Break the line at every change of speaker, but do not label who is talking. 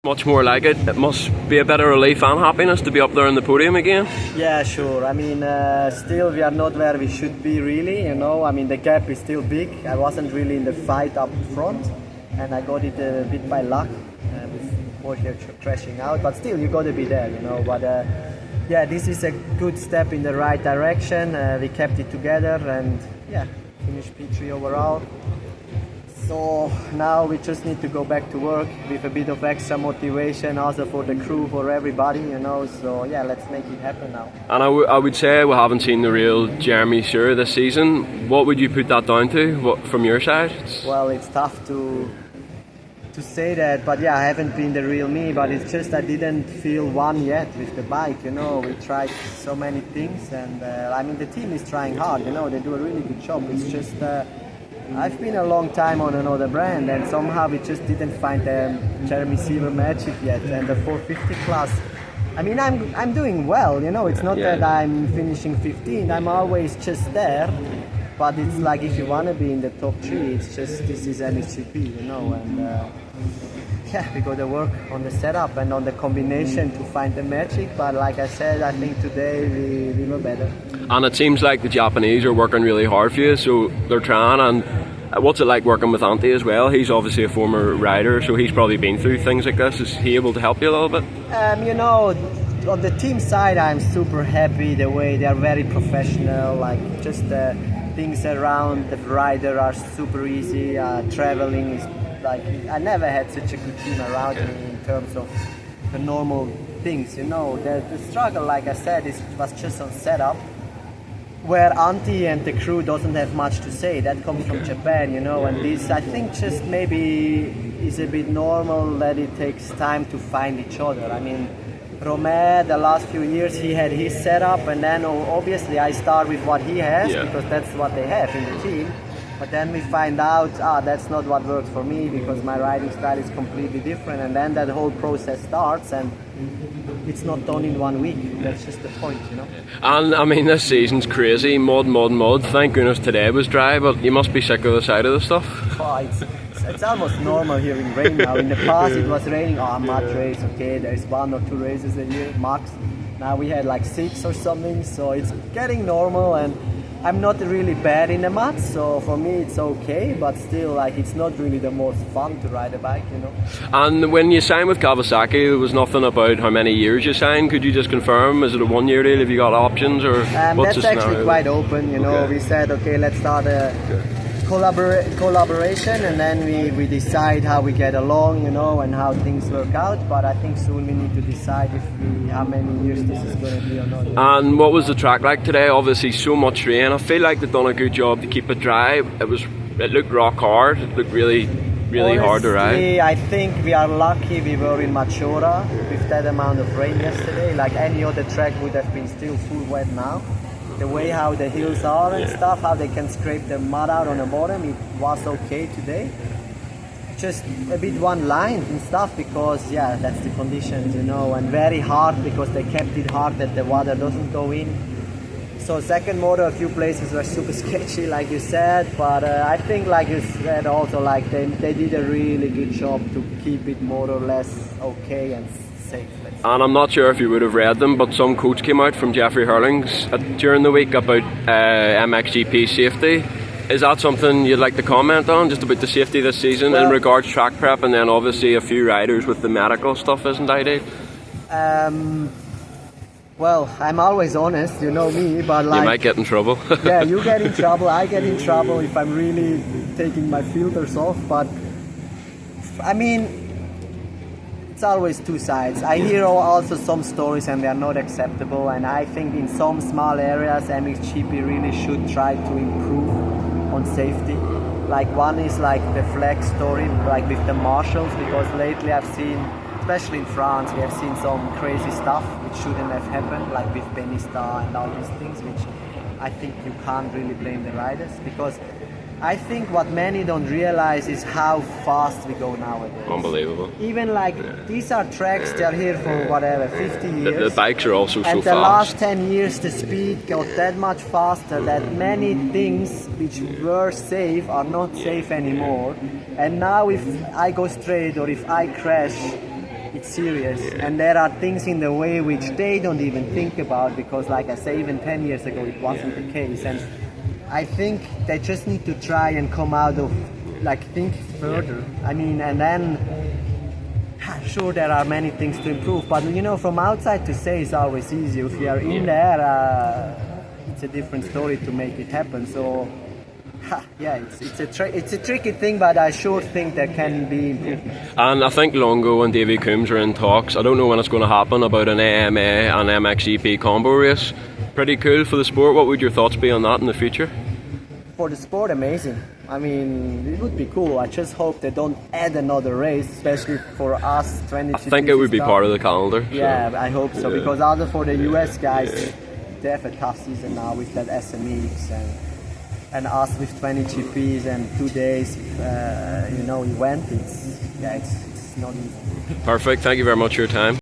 Much more like it. It must be a bit of relief and happiness to be up there on the podium again.
Yeah, sure. I mean, still we are not where we should be really, you know. I mean, the gap is still big. I wasn't really in the fight up front, and I got it a bit by luck with Porsche crashing out. But still, you got to be there, you know. But yeah, this is a good step in the right direction. We kept it together, and yeah, finished P3 overall. So now we just need to go back to work with a bit of extra motivation also for the crew, for everybody, you know. So yeah, let's make it happen now.
And I would say we haven't seen the real Jeremy Seewer this season. What would you put that down to from your side?
Well, it's tough to say that, but yeah, I haven't been the real me, but it's just I didn't feel one yet with the bike, you know. We tried so many things, and I mean the team is trying hard, you know. They do a really good job. It's just I've been a long time on another brand, and somehow we just didn't find the Jeremy Seewer magic yet. And the 450 class, I mean, I'm doing well, you know. It's not that I'm finishing 15th. I'm always just there, but it's like if you want to be in the top 3, it's just this is MXGP, you know. And yeah, we got to work on the setup and on the combination to find the magic. But like I said, I think today we were better.
And it seems like the Japanese are working really hard for you, so they're trying. And what's it like working with Antti as well? He's obviously a former rider, so he's probably been through things like this. Is he able to help you a little bit?
You know, on the team side, I'm super happy the way they are very professional. Like just the things around the rider are super easy. Traveling is like I never had such a good team around me in terms of the normal things. You know, the struggle, like I said, was just on setup, where Antti and the crew doesn't have much to say. That comes from Japan, you know, and this I think just maybe is a bit normal that it takes time to find each other. I mean, Romain, the last few years he had his setup, and then obviously I start with what he has because that's what they have in the team. But then we find out, that's not what works for me because my riding style is completely different, and then that whole process starts, and it's not done in 1 week. That's just the point, you know.
And I mean, this season's crazy. Mud. Thank goodness today was dry, but you must be sick of the sight of the stuff.
Oh, it's almost normal here in rain now. In the past it was raining, mud race, okay, there's 1 or 2 races a year max. Now we had like 6 or something, so it's getting normal, and I'm not really bad in the mud, so for me it's okay, but still, like, it's not really the most fun to ride a bike, you know.
And when you signed with Kawasaki, there was nothing about how many years you signed. Could you just confirm? Is it a 1-year deal? Have you got options, or what's the scenario?
That's actually quite open, you know. We said, okay, let's start a collaboration, and then we decide how we get along, you know, and how things work out. But I think soon we need to decide how many years this is going to be or not.
And what was the track like today? Obviously so much rain. I feel like they've done a good job to keep it dry. It looked rock hard. It looked really
Honestly,
hard to ride.
I think we are lucky we were in Maggiora with that amount of rain yesterday. Like any other track would have been still full wet now. The way how the hills are and stuff, how they can scrape the mud out on the bottom, it was okay today. Just a bit one line and stuff because that's the conditions, you know, and very hard because they kept it hard that the water doesn't go in. So second motor, a few places were super sketchy, like you said, but I think, like you said, also like they did a really good job to keep it more or less okay and safe.
And I'm not sure if you would have read them, but some quotes came out from Jeffrey Hurlings during the week about MXGP safety. Is that something you'd like to comment on, just about the safety this season in regards to track prep, and then obviously a few riders with the medical stuff isn't ideal?
Well, I'm always honest, you know me, but like...
You might get in trouble.
Yeah, you get in trouble, I get in trouble if I'm really taking my filters off, but I mean, it's always two sides. I hear also some stories and they are not acceptable, and I think in some small areas MXGP really should try to improve on safety. Like one is like the flag story, like with the marshals, because lately I've seen, especially in France, we have seen some crazy stuff which shouldn't have happened, like with Benista and all these things, which I think you can't really blame the riders, because I think what many don't realize is how fast we go nowadays.
Unbelievable.
Even like these are tracks, they're here for whatever, 50 years.
The bikes are also so fast.
And the last 10 years the speed got that much faster that many things which were safe are not safe anymore. And now if I go straight or if I crash, it's serious, and there are things in the way which they don't even think about, because like I say, even 10 years ago it wasn't the case, and I think they just need to try and come out of, like, think further. I mean, and then sure there are many things to improve, but you know, from outside to say is always easy. If you are in there, it's a different story to make it happen. So yeah, it's a tricky thing, but I sure think there can be improvement.
And I think Longo and Davy Coombs are in talks. I don't know when it's going to happen, about an AMA and MXGP combo race. Pretty cool for the sport. What would your thoughts be on that in the future?
For the sport, amazing. I mean, it would be cool. I just hope they don't add another race, especially for us 20.
I think it would be part of the calendar.
Yeah, so. I hope so, because other for the US guys, they have a tough season now with that SMEs and us with 20 GPs and 2 days, event. It's not easy.
Perfect. Thank you very much for your time.